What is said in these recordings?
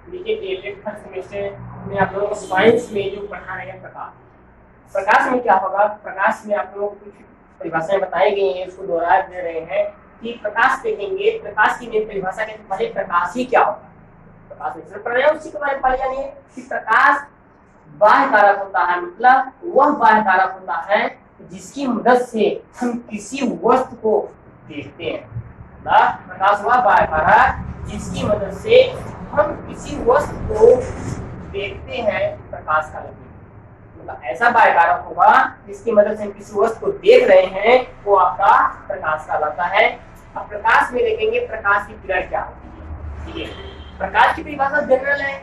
देखिए dated first semester में आप लोगों को साइंस में जो पढ़ा रहे हैं प्रकाश, प्रकाश में क्या होगा, प्रकाश में आप लोगों को कुछ परिभाषाएं बताई गई हैं, उसको दोहरा दे रहे हैं कि प्रकाश देखेंगे, प्रकाश की मेन परिभाषा के पहले प्रकाश ही क्या होगा, प्रकाश में पढ़ रहे हैं उसी के बारे में पढ़ जानिए कि प्रकाश बाह्य कारक होता है, मतलब वह बाह्य कारक होता है जिसकी मदद से हम किसी वस्तु को देखते हैं। प्रकाश वह बाह्य कारक जिसकी मदद से हम किसी वस्तु को देखते हैं, प्रकाश का लक्षण। मतलब ऐसा बाह्य कारक होगा जिसकी मदद से हम किसी वस्तु को देख रहे हैं, वो आपका प्रकाश कहलाता है। अब प्रकाश में देखेंगे प्रकाश की किरण क्या होती है। ठीक है, प्रकाश की परिभाषा जनरल है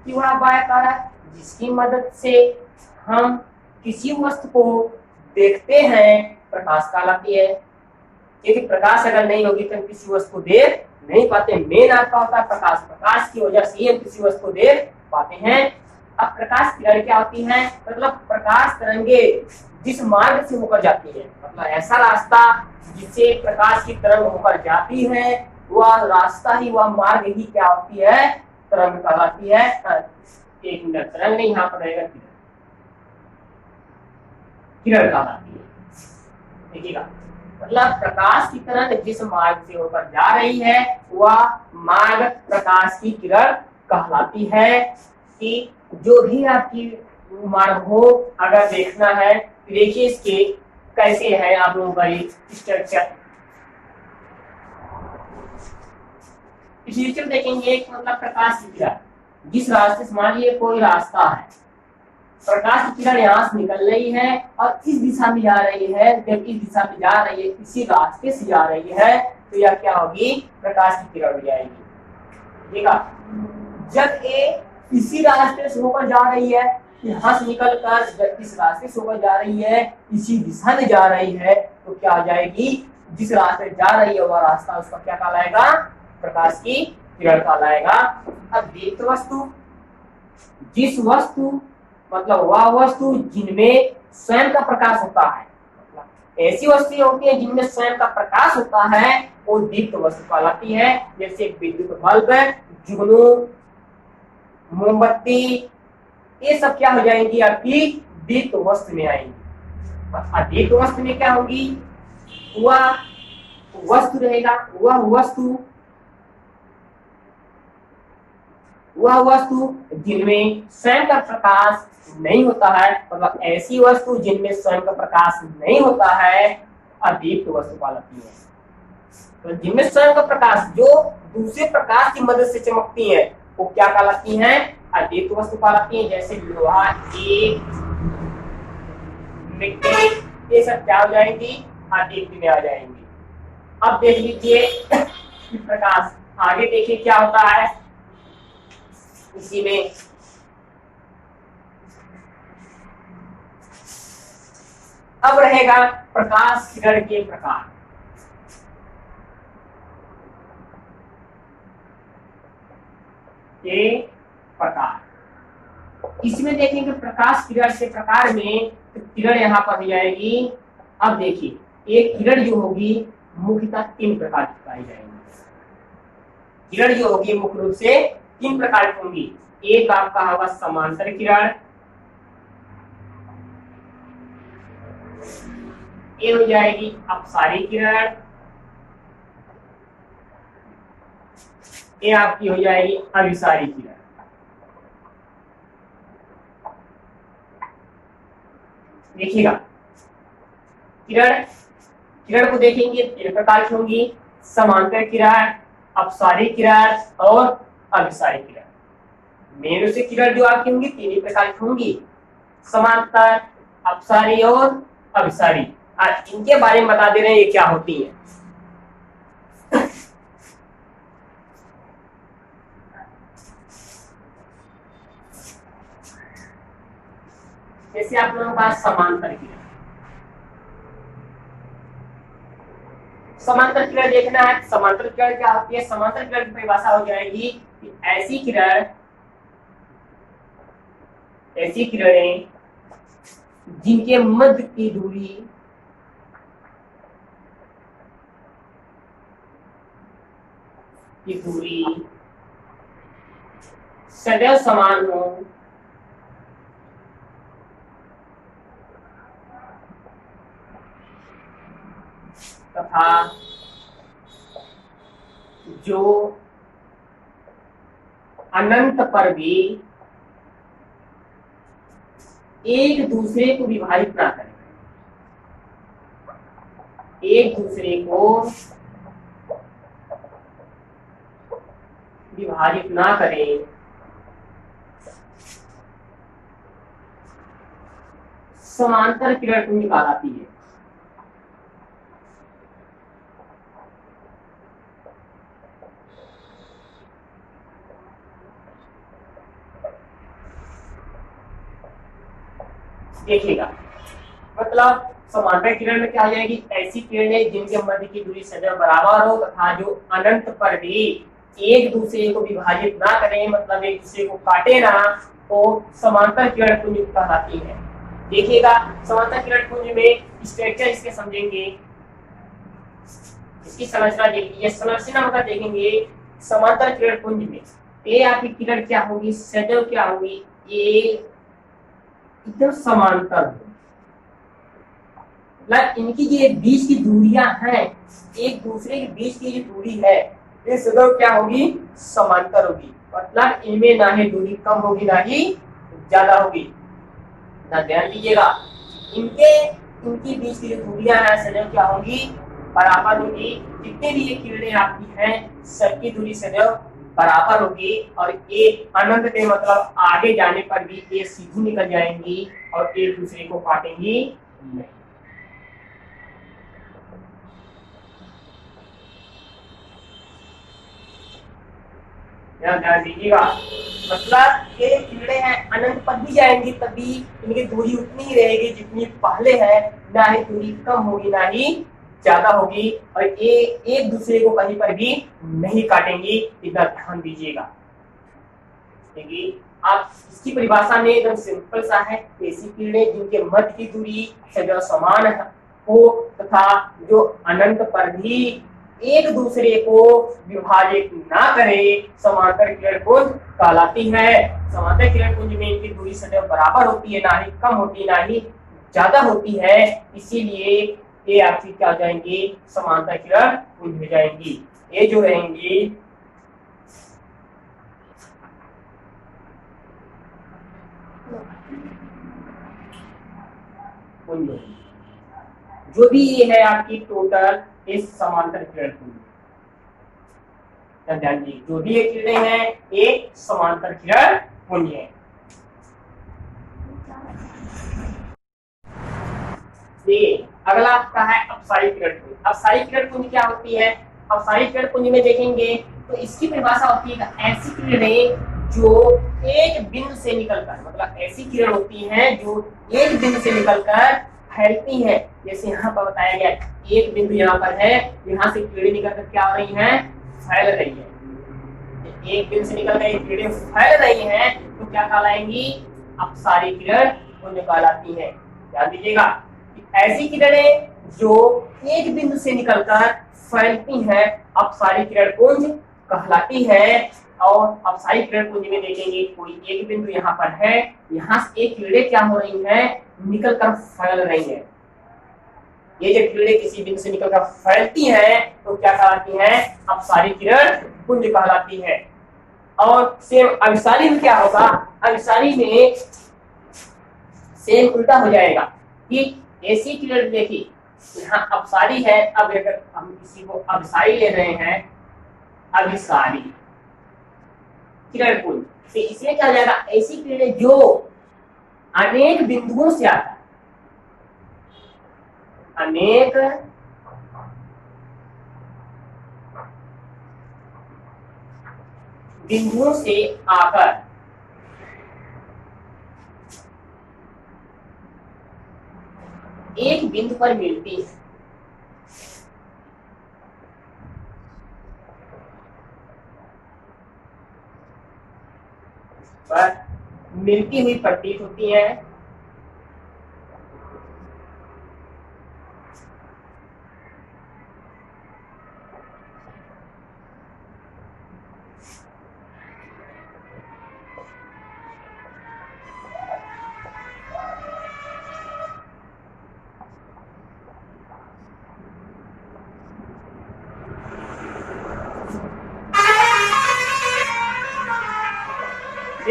कि वह बाह्य कारक जिसकी मदद से हम किसी वस्तु को देखते हैं, प्रकाश कहलाती है। क्योंकि प्रकाश अगर नहीं होगी तो हम किसी वस्तु को देख नहीं पाते। मेन आपका होता है प्रकाश, प्रकाश की वजह से हम किसी वस्तु को देख पाते हैं। अब प्रकाश किरण क्या होती है, मतलब प्रकाश तरंगे जिस मार्ग से होकर जाती है, मतलब ऐसा रास्ता जिससे प्रकाश की तरंग होकर जाती है, वह रास्ता ही, वह मार्ग ही क्या होती है, तरंग कहलाती है। एक मिनट, तरंग नहीं, यहाँ पर रहेगा किरण, किरण कहलाती है। देखिएगा, मतलब प्रकाश की तरंग जिस मार्ग से होकर जा रही है, वह मार्ग प्रकाश की किरण कहलाती है। कि जो भी आपकी मार्ग हो, अगर देखना है देखिए इसके कैसे है आप लोगों का स्ट्रक्चर। स्ट्रक्चर देखेंगे, मतलब प्रकाश की किरण जिस रास्ते से, मान लीजिए कोई रास्ता है, प्रकाश की किरण यहाँ से निकल रही है और इस दिशा में जा रही है, जब इस दिशा में जा रही है, इसी रास्ते से जा रही है, तो यह क्या होगी, प्रकाश की किरण हो जाएगी। ठीक है, जब ये इसी रास्ते से होकर जा रही है, यहाँ से निकल कर जब इस रास्ते से होकर जा रही है, इसी दिशा में जा रही है, तो क्या हो जाएगी, जिस रास्ते जा रही है वह रास्ता उसका क्या कहलाएगा, प्रकाश की किरण कहलाएगा। अब दीप्त वस्तु, जिस वस्तु, मतलब वह वस्तु जिनमें स्वयं का प्रकाश होता है, मतलब ऐसी वस्तुएं होती है जिनमें स्वयं का प्रकाश होता है, वो दीप्त वस्तु कहलाती है। जैसे विद्युत बल्ब, जुगनू, मोमबत्ती, ये सब क्या हो जाएंगी, आपकी दीप्त वस्तु में आएंगी। अदीप्त वस्तु में क्या होगी, वह वस्तु रहेगा, वह वस्तु जिनमें स्वयं का प्रकाश नहीं होता है, मतलब ऐसी वस्तु जिनमें स्वयं का प्रकाश नहीं होता है, अदीप्त वस्तु कहलाती है। तो जिनमें स्वयं का प्रकाश, जो दूसरे प्रकाश की मदद से चमकती है, वो क्या कहलाती हैं, अदीप्त वस्तु कहलाती है। जैसे लोहा, ईंट, मिट्टी, ये सब क्या हो जाएंगी, अदीप्त में आ जाएंगी। अब देख लीजिए प्रकाश, आगे देखिए क्या होता है इसी में। अब रहेगा प्रकाश किरण के प्रकार। ये प्रकार, इसमें देखेंगे प्रकाश किरण के प्रकार में, तो किरण यहाँ पर हो जाएगी। अब देखिए एक किरण जो होगी मुख्यतः 3 प्रकार की पाई जाएंगी। किरण जो होगी मुख्य रूप से 3 प्रकार की होंगी। एक आपका होगा समांतर किरण, ये हो जाएगी अपसारी किरण, ये आपकी हो जाएगी अभिसारी किरण। देखिएगा किरण, किरण को देखेंगे 3 प्रकार की होंगी, समांतर किरण, अपसारी किरण और अभिसारी किरण। मेन से किरण जो आपकी होंगी 3 ही प्रकार की होंगी, समांतर, अपसारी और अभिसारी। आज इनके बारे में बता दे रहे हैं ये क्या होती है। जैसे आप लोगों के पास समांतर किरण, समांतर किरण देखना है, समांतर किरण क्या होती है, समांतर किरण की परिभाषा हो जाएगी कि ऐसी किरण, ऐसी किरणें जिनके मध्य की दूरी सदैव समान हो तथा जो अनंत पर भी एक दूसरे को विभाजित ना करें, एक दूसरे को विभाजित ना करें, समांतर किरण पुंज कहलाती है। देखिएगा, मतलब समांतर किरण में क्या हो जाएगी, ऐसी किरणें जिनके मध्य की दूरी सदैव बराबर हो तथा जो अनंत पर भी एक दूसरे को विभाजित ना करें, मतलब एक दूसरे को काटे ना, तो समांतर किरण पुंज कहलाती है। देखिएगा, समांतर किरण पुंज में स्ट्रक्चर इसके समझेंगे, इसकी संरचना देखिए, संरचना मतलब देखेंगे समांतर किरण पुंज में ये आपकी किरण क्या होगी, सदैव क्या होगी, ये एकदम समांतर हो, मतलब इनकी ये बीच की दूरियां हैं, एक दूसरे के बीच की जो दूरी है ये सदैव क्या होगी, समांतर होगी, मतलब इनमें ना ही दूरी कम होगी ना ही ज्यादा होगी। ना ध्यान दीजिएगा, इनकी बीच की जो दूरियां हैं सदैव क्या होगी, बराबर होगी। जितने भी ये किरणें आपकी हैं सबकी दूरी सदैव बराबर होगी और एक अनंत के मतलब आगे जाने पर भी ये सीधी निकल जाएंगी और एक दूसरे को काटेंगी नहीं। ध्यान दीजिएगा, मतलब ये किरणें हैं अनंत पर भी जाएंगी तभी इनकी दूरी उतनी ही रहेगी जितनी पहले है, ना ही दूरी कम होगी ना ही ज्यादा होगी और ये एक दूसरे को कहीं पर भी नहीं काटेंगी, इतना ध्यान दीजिएगा। देखिए, आप इसकी परिभाषा में एकदम सिंपल सा है, ऐसी किरणें जिनके मध्य की दूरी सदैव समान हो तथा जो अनंत पर भी एक दूसरे को विभाजित ना करे, समांतर किरण पुंज कहलाती है। समांतर किरण पुंज में इनकी दूरी सदैव बराबर होती है, ना ही कम होती ना ही ज्यादा होती है, इसीलिए ये आपकी क्या हो जाएंगी, समांतर किरण पुंज हो जाएंगी। ये जो रहेंगी पुंज, जो भी ये है आपकी टोटल इस समांतर किरण पुंज, ध्यान दीजिए, जो भी ये किरणें हैं एक समांतर किरण पुंज है। देखिए, अगला आपका है अपसारी किरण पुंज। अपसारी किरण पुंज क्या होती है, अपसारी किरण पुंज में देखेंगे तो इसकी परिभाषा होती है ऐसी किरणें जो एक बिंदु से निकलकर, मतलब ऐसी किरण होती हैं जो एक बिंदु से निकलकर फैलती है। जैसे यहाँ पर बताया गया, एक बिंदु यहाँ पर है, यहाँ से किरणें निकलकर क्या हो रही हैं, फैल रही है। एक बिंदु से निकलकर किरणें फैल रही हैं तो क्या कहलाएंगी, अपसारी किरण पुंज कहलाती है। ध्यान दीजिएगा, ऐसी किरणें जो एक बिंदु से निकलकर फैलती हैं अपसारी किरण पुंज कहलाती है। और अपसारी किरण पुंज में देखेंगे कोई एक बिंदु यहाँ पर है, यहाँ से एक किरणें क्या हो रही हैं, निकलकर फैल रही हैं। ये जब किरणें किसी बिंदु से निकलकर फैलती हैं तो क्या कहलाती हैं, अपसारी किरण पुंज कहलाती है। और सेम अभिसारी में क्या होगा, अभिसारी में सेम उल्टा हो जाएगा कि ऐसी किरण देखिए, यहाँ अपसारी है, अब अगर हम किसी को अभिसारी ले रहे हैं, अभिसारी किरण पुंज, तो इसमें क्या हो जाएगा, ऐसी किरणें जो अनेक बिंदुओं से आता है, अनेक बिंदुओं से आकर एक बिंदु पर मिलती है। पर मिलती हुई प्रतीत होती है।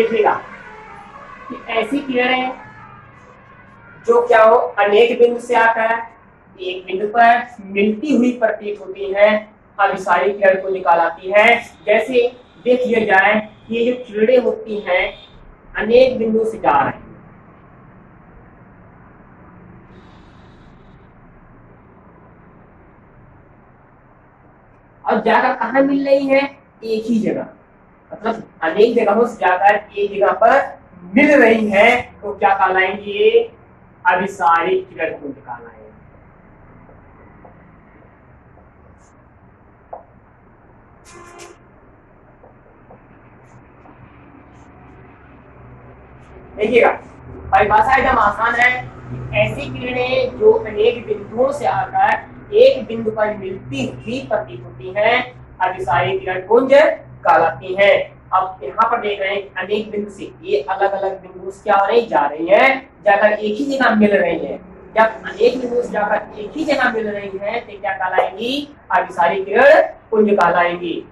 देखिएगा कि ऐसी किरणें जो क्या हो अनेक बिंदु से आकर एक बिंदु पर मिलती हुई प्रतीत होती है, अभिसारी किरण को निकाल आती है। जैसे देख लिया जाए कि ये जो किरणें होती हैं अनेक बिंदु से जा रही हैं, और जाकर कहाँ मिल रही है, एक ही जगह, मतलब अनेक जगहों से जाकर एक जगह पर मिल रही है, तो क्या कहलाएंगे ये अभिसारी किरण पुंज कहलाएंगे। देखिएगा परिभाषा एकदम आसान है, ऐसी किरणें जो अनेक बिंदुओं से आकर एक बिंदु पर मिलती हुई प्रतीत होती हैं, अभिसारी किरण पुंज कहलाती हैं। अब यहाँ पर देख रहे हैं अनेक बिंदु से ये अलग अलग बिंदु से क्या हो रही जा रही है, जाकर एक ही जगह मिल रही है। जब अनेक बिंदु से जाकर एक ही जगह मिल रही है तो क्या कहलाएंगी, अभिसारी किरण पुंज कहलाएंगी।